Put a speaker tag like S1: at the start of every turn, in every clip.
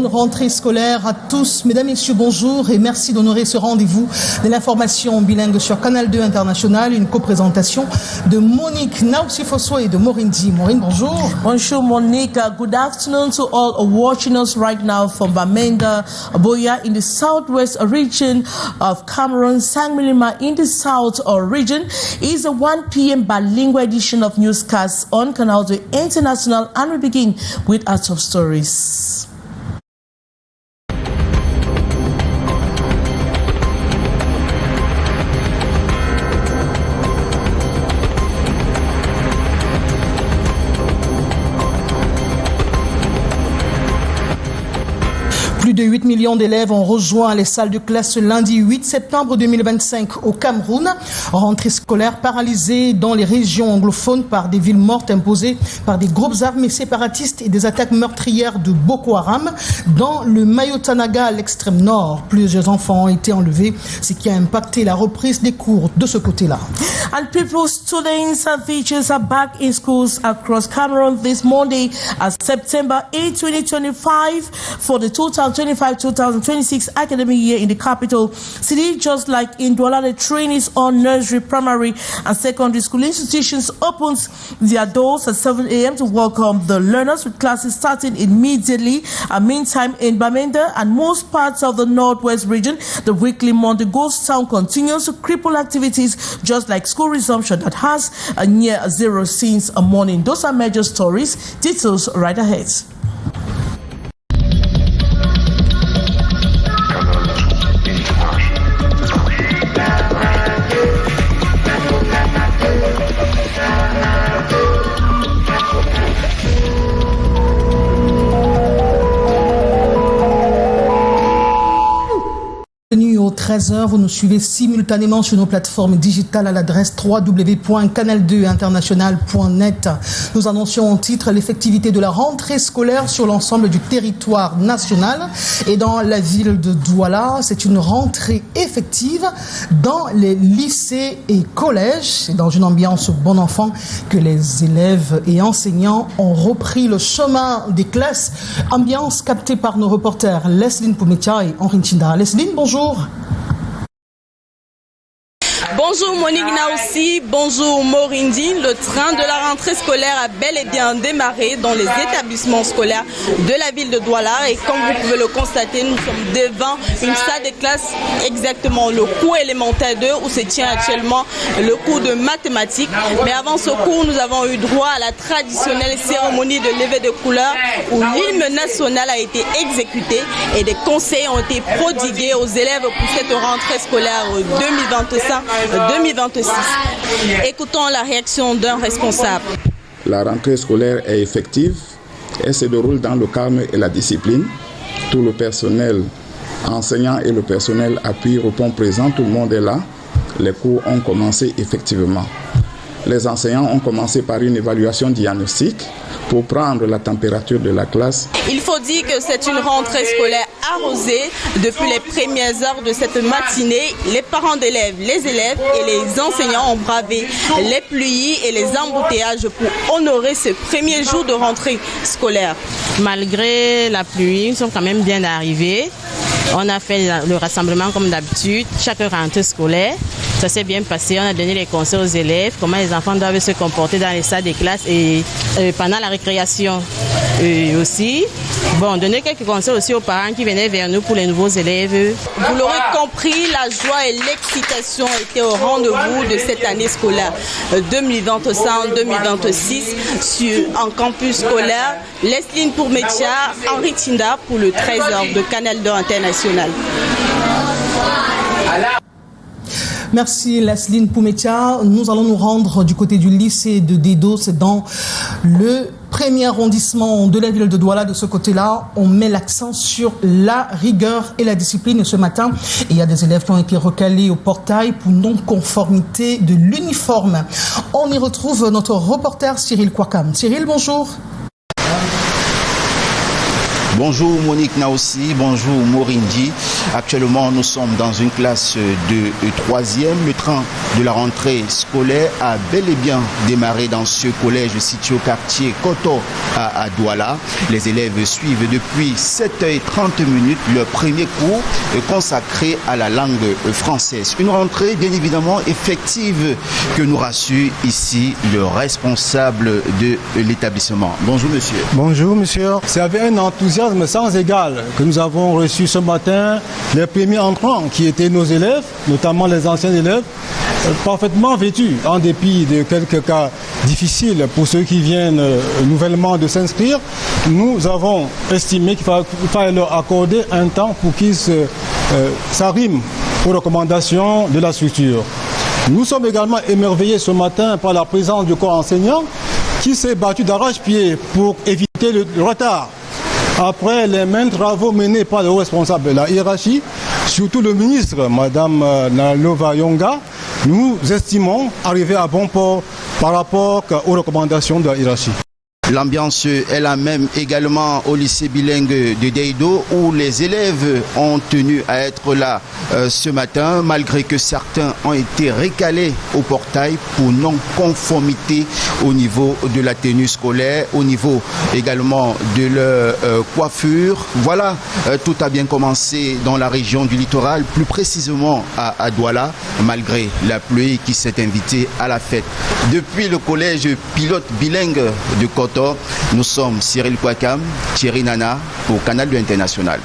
S1: rentrée scolaire à tous. Mesdames, Messieurs, bonjour et merci d'honorer ce rendez-vous de l'information bilingue sur Canal 2 International, une coprésentation de Monique Nausifoso et de Maureen Di. Maureen, bonjour.
S2: Bonjour Monique. Good afternoon to all watching us right now from Bamenda, Boya in the southwest region of Cameroon, Sangmilima in the south region. Is a 1 p.m. bilingual edition of newscasts on Canal 2 International, and we begin with our top stories.
S1: Plus de 8 millions d'élèves ont rejoint les salles de classe ce lundi 8 septembre 2025 au Cameroun. Rentrée scolaire paralysée dans les régions anglophones par des villes mortes imposées par des groupes armés séparatistes et des attaques meurtrières de Boko Haram. Dans le Mayotanaga, à l'extrême nord, plusieurs enfants ont été enlevés, ce qui a impacté la reprise des cours de ce côté-là.
S2: And people, students and teachers are back in schools across Cameroon this Monday as September 8, 2025 for the 2025-2026 academic year in the capital city. Just like in Douala, the trainees on nursery, primary and secondary school institutions opens their doors at 7 a.m. to welcome the learners, with classes starting immediately. Meantime, in Bamenda and most parts of the northwest region, the weekly Monday ghost town continues to cripple activities, just like school resumption that has a near zero since a morning. Those are major stories. Details right ahead.
S1: Au 13h, vous nous suivez simultanément sur nos plateformes digitales à l'adresse www.canal2international.net. Nous annoncions en titre l'effectivité de la rentrée scolaire sur l'ensemble du territoire national. Et dans la ville de Douala, c'est une rentrée effective dans les lycées et collèges. C'est dans une ambiance bon enfant que les élèves et enseignants ont repris le chemin des classes. Ambiance captée par nos reporters Lesline Poumetia et Henri Chinda. Lesline, bonjour.
S3: Bonjour Monique Naoussi, bonjour Morindi. Le train de la rentrée scolaire a bel et bien démarré dans les établissements scolaires de la ville de Douala. Et comme vous pouvez le constater, nous sommes devant une salle de classe, exactement le cours élémentaire 2 où se tient actuellement le cours de mathématiques. Mais avant ce cours, nous avons eu droit à la traditionnelle cérémonie de levée de couleurs où l'hymne national a été exécuté et des conseils ont été prodigués aux élèves pour cette rentrée scolaire 2026. Écoutons la réaction d'un responsable.
S4: La rentrée scolaire est effective et se déroule dans le calme et la discipline. Tout le personnel enseignant et le personnel appui répond présent, tout le monde est là. Les cours ont commencé effectivement. Les enseignants ont commencé par une évaluation diagnostique pour prendre la température de la classe.
S3: Il faut dire que c'est une rentrée scolaire arrosée. Depuis les premières heures de cette matinée, les parents d'élèves, les élèves et les enseignants ont bravé les pluies et les embouteillages pour honorer ce premier jour de rentrée scolaire.
S5: Malgré la pluie, nous sommes quand même bien arrivés. On a fait le rassemblement comme d'habitude, chaque rentrée scolaire. Ça s'est bien passé, on a donné les conseils aux élèves, comment les enfants doivent se comporter dans les salles de classe et pendant la récréation aussi. Bon, donner quelques conseils aussi aux parents qui venaient vers nous pour les nouveaux élèves.
S3: Vous l'aurez compris, la joie et l'excitation étaient au rendez-vous de cette année scolaire 2025-2026 en campus scolaire. Lesline Poumetia, Henri Tinda pour le 13h de Canal 2 International.
S1: Merci Lesline Poumetia. Nous allons nous rendre du côté du lycée de Dedo. C'est dans le premier arrondissement de la ville de Douala. De ce côté-là, on met l'accent sur la rigueur et la discipline. Et ce matin, il y a des élèves qui ont été recalés au portail pour non-conformité de l'uniforme. On y retrouve notre reporter Cyril Kwakam. Cyril, bonjour.
S6: Bonjour Monique Naossi, bonjour Morindi. Actuellement, nous sommes dans une classe de 3e. Le train de la rentrée scolaire a bel et bien démarré dans ce collège situé au quartier Koto à Douala. Les élèves suivent depuis 7h30 leur premier cours consacré à la langue française. Une rentrée bien évidemment effective que nous rassure ici le responsable de l'établissement. Bonjour monsieur.
S7: Bonjour monsieur. C'est avec un enthousiasme sans égal que nous avons reçu ce matin les premiers entrants qui étaient nos élèves, notamment les anciens élèves, parfaitement vêtus, en dépit de quelques cas difficiles pour ceux qui viennent nouvellement de s'inscrire. Nous avons estimé qu'il fallait leur accorder un temps pour qu'ils s'arriment aux recommandations de la structure. Nous sommes également émerveillés ce matin par la présence du corps enseignant qui s'est battu d'arrache-pied pour éviter le retard. Après les maints travaux menés par les hauts responsables de la hiérarchie, surtout le ministre, Madame Nalova Yonga, nous estimons arriver à bon port par rapport aux recommandations de la hiérarchie.
S6: L'ambiance est la même également au lycée bilingue de Deido où les élèves ont tenu à être là ce matin malgré que certains ont été recalés au portail pour non-conformité au niveau de la tenue scolaire, au niveau également de leur coiffure. Voilà, tout a bien commencé dans la région du littoral, plus précisément à Douala, malgré la pluie qui s'est invitée à la fête. Depuis le collège pilote bilingue de Koto, nous sommes Cyril Kouakam, Thierry Nana pour Canal 2 International.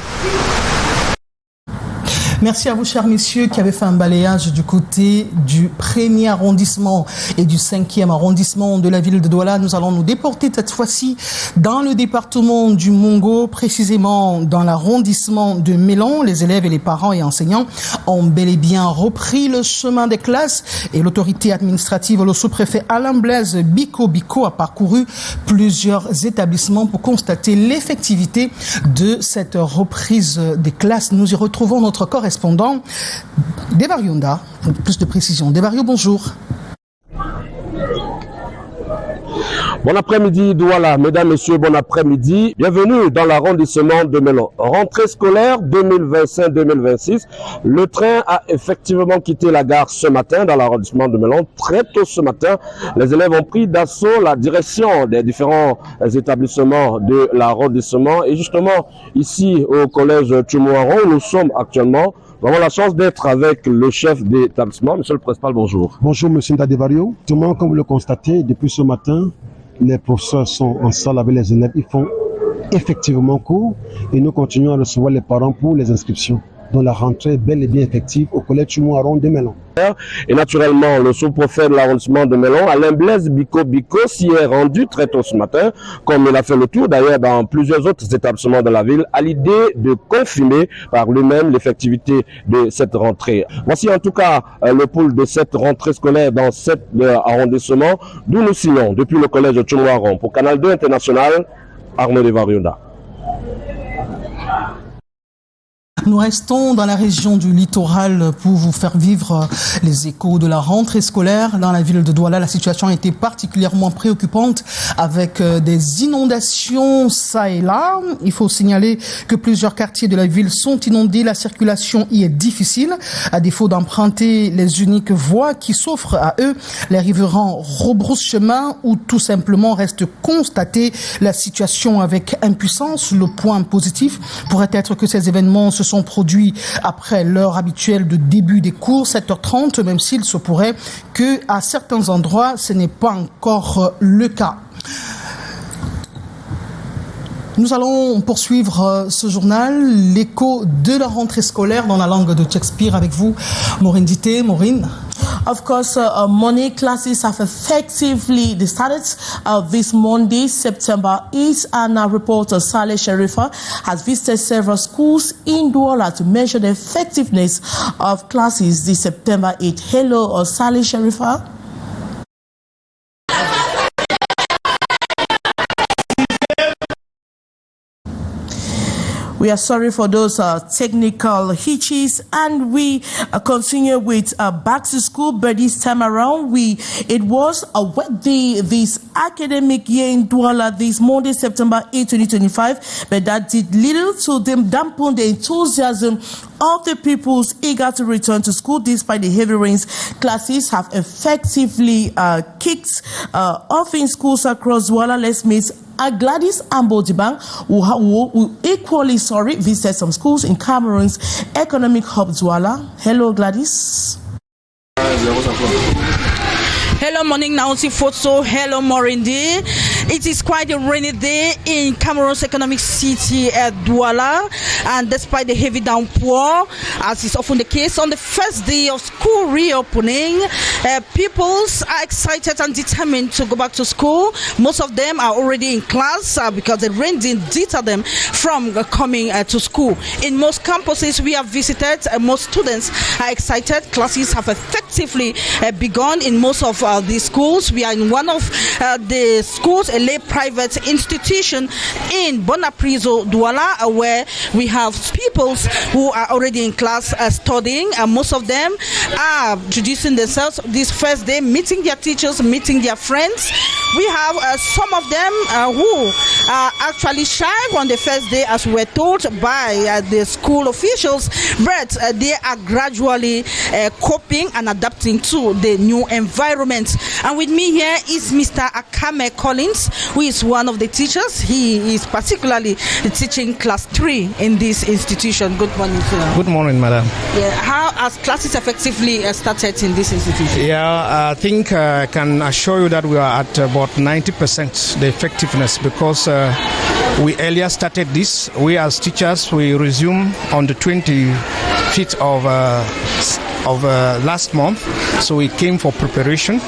S1: Merci à vous, chers messieurs, qui avez fait un balayage du côté du 1er arrondissement et du 5e arrondissement de la ville de Douala. Nous allons nous déporter cette fois-ci dans le département du Mongo, précisément dans l'arrondissement de Mélan. Les élèves et les parents et enseignants ont bel et bien repris le chemin des classes et l'autorité administrative, le sous-préfet Alain Blaise Biko a parcouru plusieurs établissements pour constater l'effectivité de cette reprise des classes. Nous y retrouvons notre correspondant Devario Nda, pour plus de précision. Devario, bonjour.
S8: Bon après-midi, Douala. Mesdames, Messieurs, bon après-midi. Bienvenue dans l'arrondissement de Mélan. Rentrée scolaire 2025-2026. Le train a effectivement quitté la gare ce matin dans l'arrondissement de Mélan. Très tôt ce matin, les élèves ont pris d'assaut la direction des différents établissements de l'arrondissement. Et justement, ici au collège Tchumouaron, nous sommes actuellement. Nous avons la chance d'être avec le chef d'établissement. Monsieur le principal, bonjour.
S9: Bonjour, monsieur Ntadevario. Comme vous le constatez, depuis ce matin, les professeurs sont en salle avec les élèves. Ils font effectivement cours et nous continuons à recevoir les parents pour les inscriptions. Donc la rentrée est bel et bien effective au collège Tchumouaron de Mélan.
S8: Et naturellement, le sous-préfet de l'arrondissement de Mélan, Alain Blaise Biko, s'y est rendu très tôt ce matin, comme il a fait le tour d'ailleurs dans plusieurs autres établissements de la ville, à l'idée de confirmer par lui-même l'effectivité de cette rentrée. Voici en tout cas le pouls de cette rentrée scolaire dans cet arrondissement, d'où nous signons depuis le collège de Tchumouaron. Pour Canal 2 International, Arnaud Devario Nda.
S1: Nous restons dans la région du littoral pour vous faire vivre les échos de la rentrée scolaire. Dans la ville de Douala, la situation a été particulièrement préoccupante avec des inondations ça et là. Il faut signaler que plusieurs quartiers de la ville sont inondés. La circulation y est difficile. À défaut d'emprunter les uniques voies qui s'offrent à eux, les riverains rebroussent chemin ou tout simplement restent constater la situation avec impuissance. Le point positif pourrait être que ces événements se sont produits après l'heure habituelle de début des cours, 7h30, même s'il se pourrait que à certains endroits, ce n'est pas encore le cas. Nous allons poursuivre ce journal, l'écho de la rentrée scolaire dans la langue de Shakespeare avec vous, Maureen Dité. Maureen.
S2: Of course, Monday classes have effectively started this Monday, September 8th, and our reporter Saleh Sharifa has visited several schools in Douala to measure the effectiveness of classes this September 8th. Hello, Saleh Sharifa. We are sorry for those technical hitches, and we continue with back to school, but this time around, it was a wet day this academic year in Douala this Monday, September 8, 2025, but that did little to dampen the enthusiasm of the pupils eager to return to school despite the heavy rains. Classes have effectively kicked off in schools across Douala. Let's meet Gladys Ambo-Dibang, who equally visited some schools in Cameroon's economic hub Douala. Hello, Gladys.
S10: Hello, morning, Nauti Foto. Hello, Morindi. It is quite a rainy day in Cameroon's economic city at Douala, and despite the heavy downpour, as is often the case on the first day of school reopening, pupils are excited and determined to go back to school. Most of them are already in class because the rain didn't deter them from coming to school. In most campuses we have visited, most students are excited. Classes have effectively begun in most of these schools. We are in one of the schools, a lay private institution in Bonaprizo, Douala, where we have pupils who are already in class studying, and most of them are introducing themselves this first day, meeting their teachers, meeting their friends. We have some of them who are actually shy on the first day, as we were told by the school officials, but they are gradually coping and adapting to the new environment. And with me here is Mr. Akame Collins, who is one of the teachers. He is particularly teaching class 3 in this institution. Good morning, sir.
S11: Good morning, madam.
S10: Yeah, how has classes effectively started in this institution?
S11: Yeah, I think I can assure you that we are at about 90% the effectiveness, because we earlier started this. We as teachers, we resume on the 25th of last month, so we came for preparation.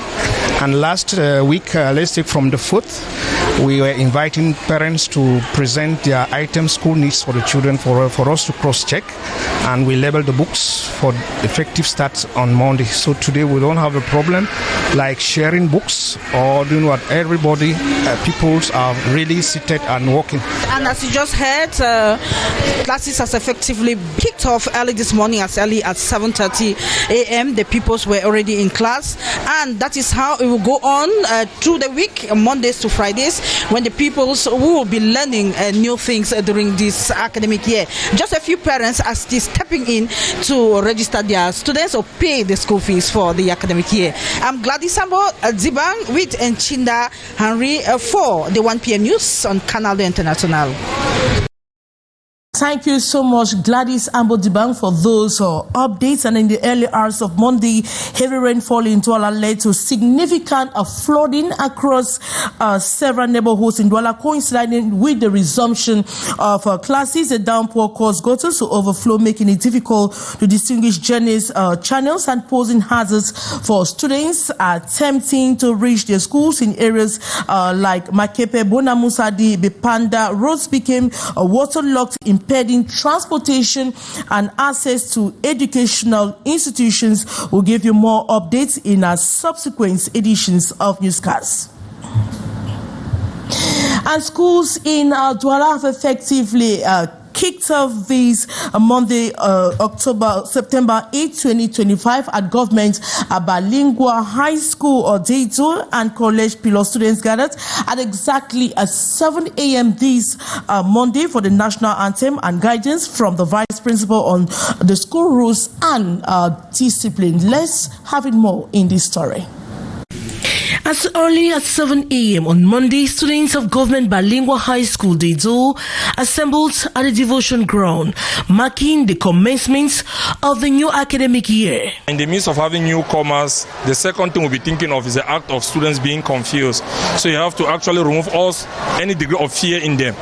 S11: And last week, let's take from the 4th, we were inviting parents to present their items, school needs for the children, for us to cross-check, and we labeled the books for effective start on Monday. So today we don't have a problem like sharing books or doing what everybody, people are really seated and working.
S10: And as you just heard, classes has effectively kicked off early this morning, as early as 7:30 a.m. The pupils were already in class, and that is how it will go on through the week, Mondays to Fridays, when the pupils will be learning new things during this academic year. Just a few parents are still stepping in to register their students or pay the school fees for the academic year. I'm Gladys Ambo-Dibang with Enchinda Henry for the 1 p.m. news on Canal International.
S2: Thank you so much, Gladys Ambo-Dibang, for those updates. And in the early hours of Monday, heavy rainfall in Douala led to significant flooding across several neighborhoods in Douala, coinciding with the resumption of classes. The downpour caused gutters to overflow, making it difficult to distinguish journeys, channels, and posing hazards for students attempting to reach their schools in areas like Makepe, Bonamusadi, Bipanda. Roads became waterlogged, impeding transportation and access to educational institutions. We'll give you more updates in our subsequent editions of Newscast. And schools in Douala have effectively kicked off this Monday, September 8, 2025 at Government Bilingual High School Deito, and college pilot students gathered at exactly 7 a.m. this Monday for the national anthem and guidance from the Vice Principal on the school rules and discipline. Let's have it more in this story.
S12: As early as 7 a.m. on Monday, students of Government Bilingual High School Deito assembled at the devotion ground, marking the commencement of the new academic year.
S13: In the midst of having newcomers, the second thing we'll be thinking of is the act of students being confused. So you have to actually remove any degree of fear in them,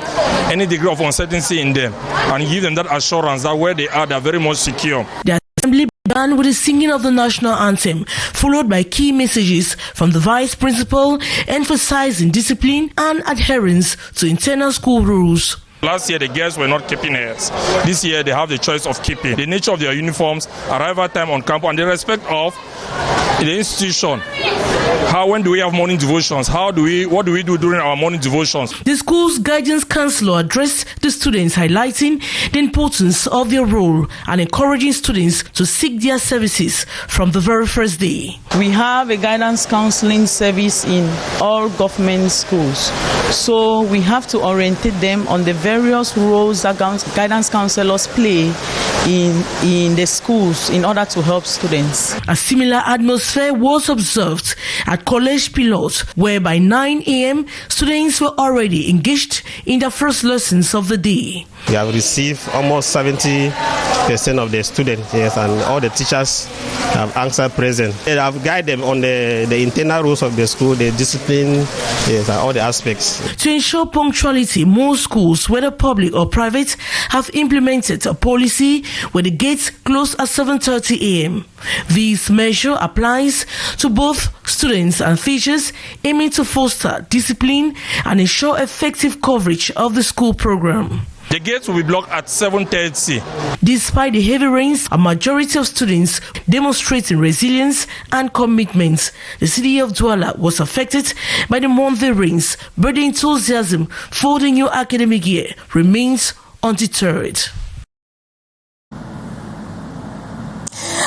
S13: any degree of uncertainty in them, and give them that assurance that where they are very much secure.
S12: The assembly began with the singing of the national anthem, followed by key messages from the Vice Principal emphasizing discipline and adherence to internal school rules.
S13: Last year, the girls were not keeping hairs. This year, they have the choice of keeping. The nature of their uniforms, arrival time on campus, and the respect of the institution When do we have morning devotions? What do we do during our morning devotions?
S12: The school's guidance counselor addressed the students, highlighting the importance of their role and encouraging students to seek their services from the very first day.
S14: We have a guidance counseling service in all government schools. So we have to orientate them on the various roles that guidance counselors play in the schools in order to help students.
S12: A similar atmosphere was observed at College Pilot, where by 9 a.m. students were already engaged in the first lessons of the day.
S15: We have received almost 70% of the students, yes, and all the teachers have answered present. They have guided them on the internal rules of the school, the discipline, yes, and all the aspects.
S12: To ensure punctuality, most schools, whether public or private, have implemented a policy where the gates close at 7:30 a.m. This measure applies to both students and teachers, aiming to foster discipline and ensure effective coverage of the school program.
S13: The gates will be blocked at 7:30.
S12: Despite the heavy rains, a majority of students demonstrating resilience and commitment. The city of Douala was affected by the monthly rains, but the enthusiasm for the new academic year remains undeterred.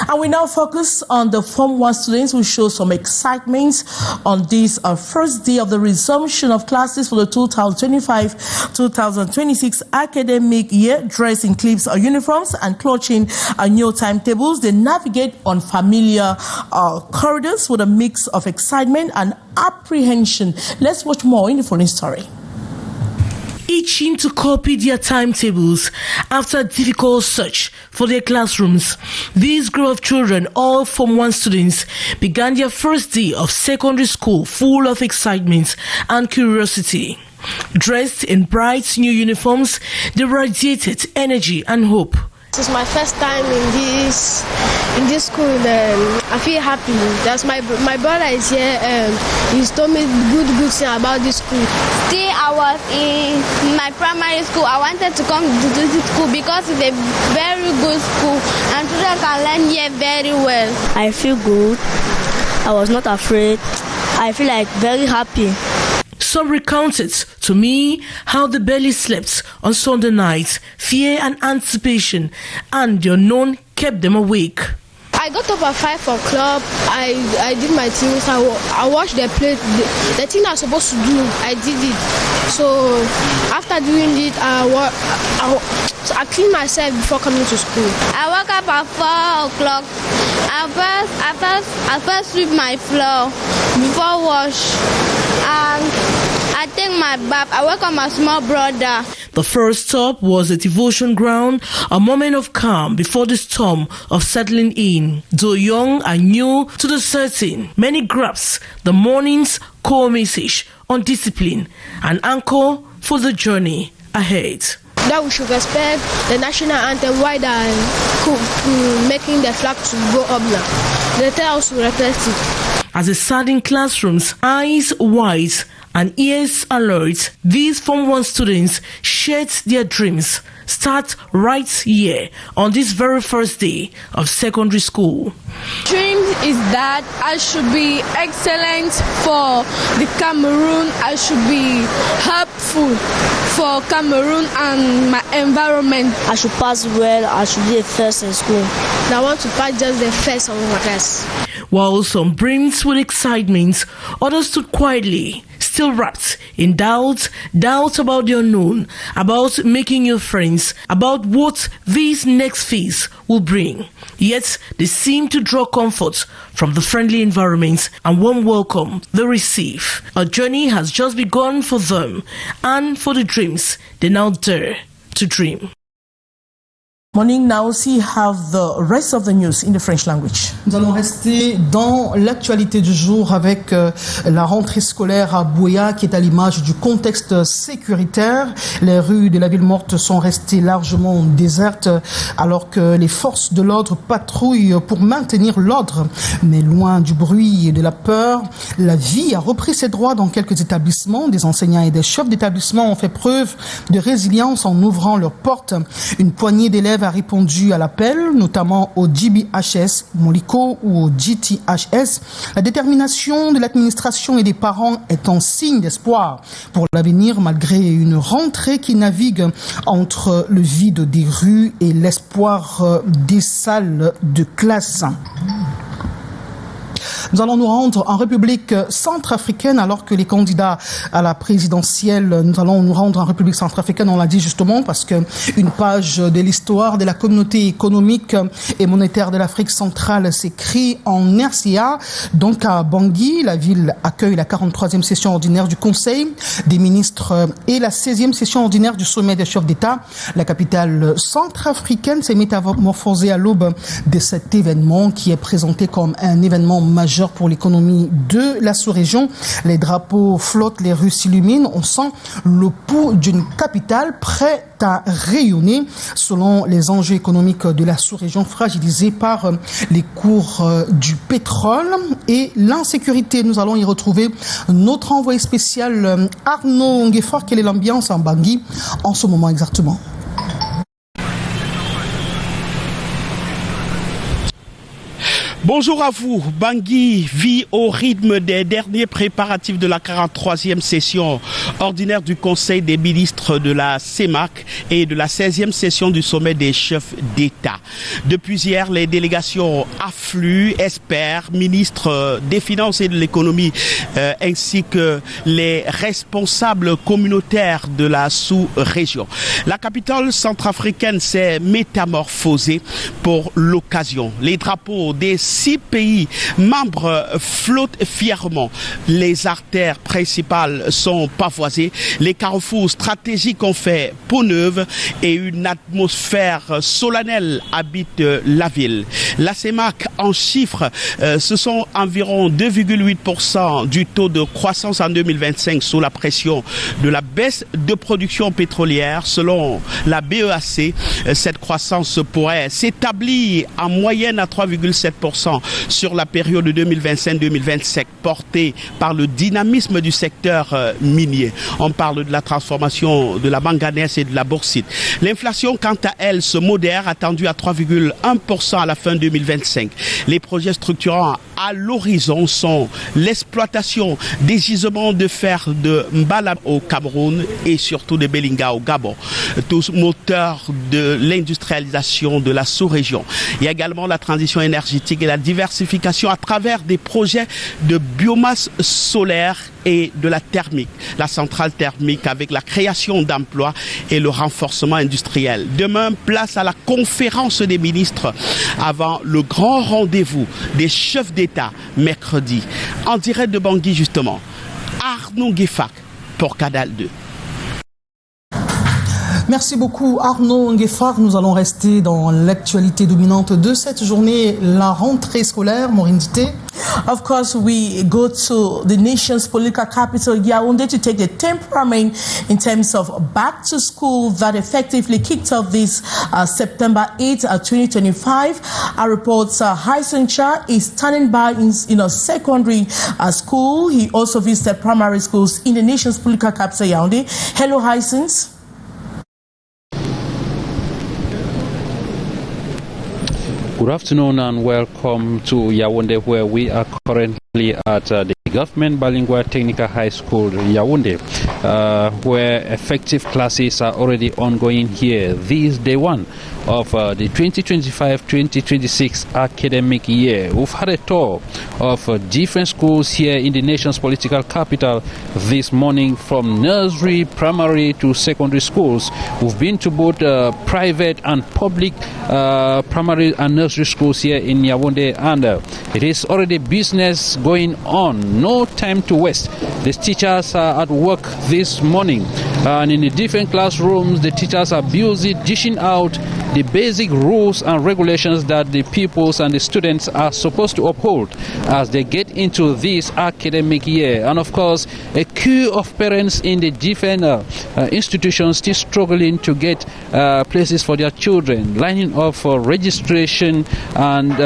S2: And we now focus on the Form 1 students who show some excitement on this first day of the resumption of classes for the 2025-2026 academic year, dressed in clips or uniforms and clutching new timetables. They navigate on familiar corridors with a mix of excitement and apprehension. Let's watch more in the following story.
S12: Itching to copy their timetables after a difficult search for their classrooms, these group of children, all Form 1 students, began their first day of secondary school full of excitement and curiosity. Dressed in bright new uniforms, they radiated energy and hope.
S16: This is my first time in this school, and I feel happy. That's my brother is here, and he's told me good things about this school.
S17: Still, I was in my primary school. I wanted to come to this school because it's a very good school, and children can learn here very well.
S18: I feel good. I was not afraid. I feel like very happy.
S12: Some recounted to me how they barely slept on Sunday night. Fear and anticipation and the unknown kept them awake.
S16: I got up at 5 o'clock. I did my things. I washed the plate. The thing I was supposed to do, I did it. So after doing it, I cleaned myself before coming to school.
S17: I woke up at 4 o'clock. I first sweep my floor before wash. And I take my bath. I welcome my small brother.
S12: The first stop was a devotion ground, a moment of calm before the storm of settling in. Though young and new to the setting, many grasp the morning's core message on discipline, an anchor for the journey ahead.
S16: That we should respect the national anthem while they are making the flag to go up now. They tell us to respect it.
S12: As they sat in classrooms, eyes wide and ears alert, these Form 1 students shared their dreams. Start right here on this very first day of secondary school.
S19: Dream is that I should be excellent for the Cameroon. I should be helpful for Cameroon and my environment.
S18: I should pass well. I should be the first in school.
S16: I want to pass just the first of my class.
S12: While some brimmed with excitement, others stood quietly, still wrapped in doubt about the unknown, about making new friends, about what this next phase will bring. Yet they seem to draw comfort from the friendly environment and warm welcome they receive. A journey has just begun for them and for the dreams they now dare to dream.
S2: Morning, now see have the rest of the news in the French language.
S1: Nous allons rester dans l'actualité du jour avec la rentrée scolaire à Buea qui est à l'image du contexte sécuritaire. Les rues de la ville morte sont restées largement désertes alors que les forces de l'ordre patrouillent pour maintenir l'ordre. Mais loin du bruit et de la peur, la vie a repris ses droits dans quelques établissements. Des enseignants et des chefs d'établissement ont fait preuve de résilience en ouvrant leurs portes. Une poignée d'élèves a répondu à l'appel, notamment au GBHS, Moliko ou au GTHS. La détermination de l'administration et des parents est un signe d'espoir pour l'avenir, malgré une rentrée qui navigue entre le vide des rues et l'espoir des salles de classe. Nous allons nous rendre en République centrafricaine alors que les candidats à la présidentielle, nous allons nous rendre en République centrafricaine, on l'a dit justement, parce que une page de l'histoire de la communauté économique et monétaire de l'Afrique centrale s'écrit en RCA. Donc à Bangui, la ville accueille la 43e session ordinaire du Conseil des ministres et la 16e session ordinaire du sommet des chefs d'État. La capitale centrafricaine s'est métamorphosée à l'aube de cet événement qui est présenté comme un événement majeur pour l'économie de la sous-région. Les drapeaux flottent, les rues s'illuminent. On sent le pouls d'une capitale prête à rayonner selon les enjeux économiques de la sous-région fragilisée par les cours du pétrole et l'insécurité. Nous allons y retrouver notre envoyé spécial Arnaud Nguefar. Quelle est l'ambiance en Bangui en ce moment exactement?
S20: Bonjour à vous. Bangui vit au rythme des derniers préparatifs de la 43e session ordinaire du Conseil des ministres de la CEMAC et de la 16e session du sommet des chefs d'État. Depuis hier, les délégations affluent, experts, ministres des Finances et de l'économie, ainsi que les responsables communautaires de la sous-région. La capitale centrafricaine s'est métamorphosée pour l'occasion. Les drapeaux des 6 pays membres flottent fièrement. Les artères principales sont pavoisées. Les carrefours stratégiques ont fait peau neuve et une atmosphère solennelle habite la ville. La CEMAC en chiffres, ce sont environ 2,8% du taux de croissance en 2025 sous la pression de la baisse de production pétrolière. Selon la BEAC, cette croissance pourrait s'établir en moyenne à 3,7% sur la période 2025-2027, portée par le dynamisme du secteur minier. On parle de la transformation de la manganèse et de la bauxite. L'inflation, quant à elle, se modère, attendue à 3,1% à la fin 2025. Les projets structurants à l'horizon sont l'exploitation des gisements de fer de Mbala au Cameroun et surtout de Belinga au Gabon, tous moteurs de l'industrialisation de la sous-région. Il y a également la transition énergétique et la diversification à travers des projets de biomasse solaire et de la thermique. La centrale thermique avec la création d'emplois et le renforcement industriel. Demain, place à la conférence des ministres avant le grand rendez-vous des chefs d'État mercredi. En direct de Bangui justement, Arnaud Nguefar pour Canal 2.
S1: Merci beaucoup Arnaud Nguefar. Nous allons rester dans l'actualité dominante de cette journée, la rentrée scolaire. Maureen Dité.
S2: Of course, we go to the nation's political capital, Yaoundé, to take the temperament in terms of back to school that effectively kicked off this September 8, 2025. Our reporter Hyson Cha is standing by in a secondary school. He also visited primary schools in the nation's political capital, Yaoundé. Hello, Hyson.
S21: Good afternoon and welcome to Yaoundé, where we are currently at the Government Bilingual Technical High School, Yaoundé, where effective classes are already ongoing here. This is day one of the 2025-2026 academic year. We've had a tour of different schools here in the nation's political capital this morning, from nursery, primary to secondary schools. We've been to both private and public primary and nursery schools here in Yaoundé, and it is already business going on. No time to waste. The teachers are at work this morning, and in the different classrooms the teachers are busy dishing out the basic rules and regulations that the pupils and the students are supposed to uphold as they get into this academic year. And of course, a queue of parents in the different institutions still struggling to get places for their children, lining up for registration and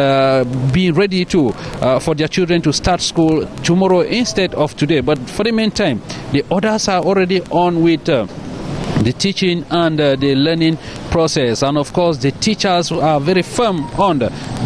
S21: being ready to for their children to start school tomorrow instead of today. But for the meantime, the others are already on with the teaching and the learning process. And of course, the teachers are very firm on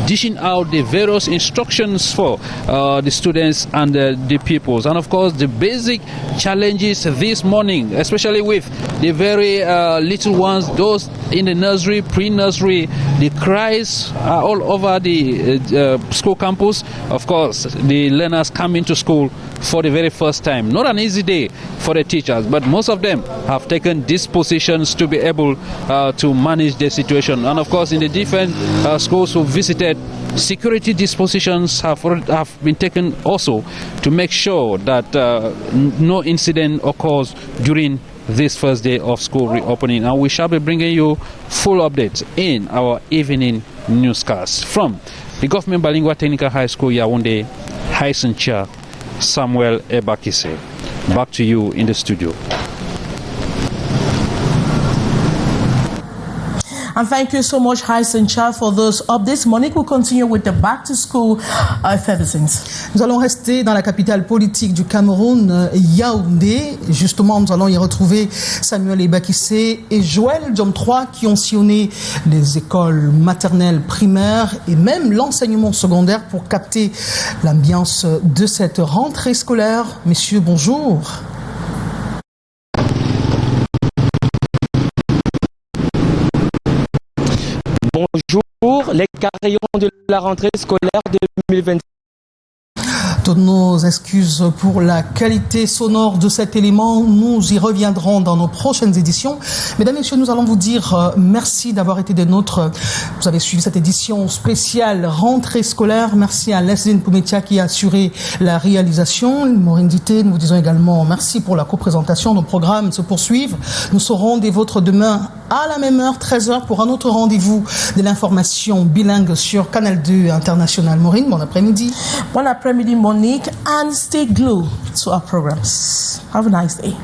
S21: dishing out the various instructions for the students and the pupils. And of course, the basic challenges this morning, especially with the very little ones, those in the nursery, pre-nursery, the cries are all over the school campus. Of course, the learners come into school for the very first time. Not an easy day for the teachers, but most of them have taken these positions to be able to manage the situation. And of course, in the different schools who visited, security dispositions have been taken also to make sure that no incident occurs during this first day of school reopening. And we shall be bringing you full updates in our evening newscast from the Government Bilingual Technical High School Yaoundé, Haisencha Samuel Ebakise. Back to you in the studio.
S2: And thank you so much, Haisencha, for those updates. Monique will continue with the back to school effervescence.
S1: Nous allons rester dans la capitale politique du Cameroun, Yaoundé. Justement, nous allons y retrouver Samuel Ebakise et Joël Diom III qui ont sillonné les écoles maternelles, primaires et même l'enseignement secondaire pour capter l'ambiance de cette rentrée scolaire. Messieurs, bonjour.
S4: Bonjour, les carillons de la rentrée scolaire 2020.
S1: Toutes nos excuses pour la qualité sonore de cet élément. Nous y reviendrons dans nos prochaines éditions. Mesdames et messieurs, nous allons vous dire merci d'avoir été des nôtres. Vous avez suivi cette édition spéciale rentrée scolaire. Merci à Leslie Poumetia qui a assuré la réalisation. Maureen Dité, nous vous disons également merci pour la coprésentation. Nos programmes se poursuivent. Nous serons des vôtres demain à la même heure, 13h, pour un autre rendez-vous de l'information bilingue sur Canal 2 International. Maureen, bon après-midi.
S2: Bon après-midi, Monique, and stay glued to our programs. Have a nice day.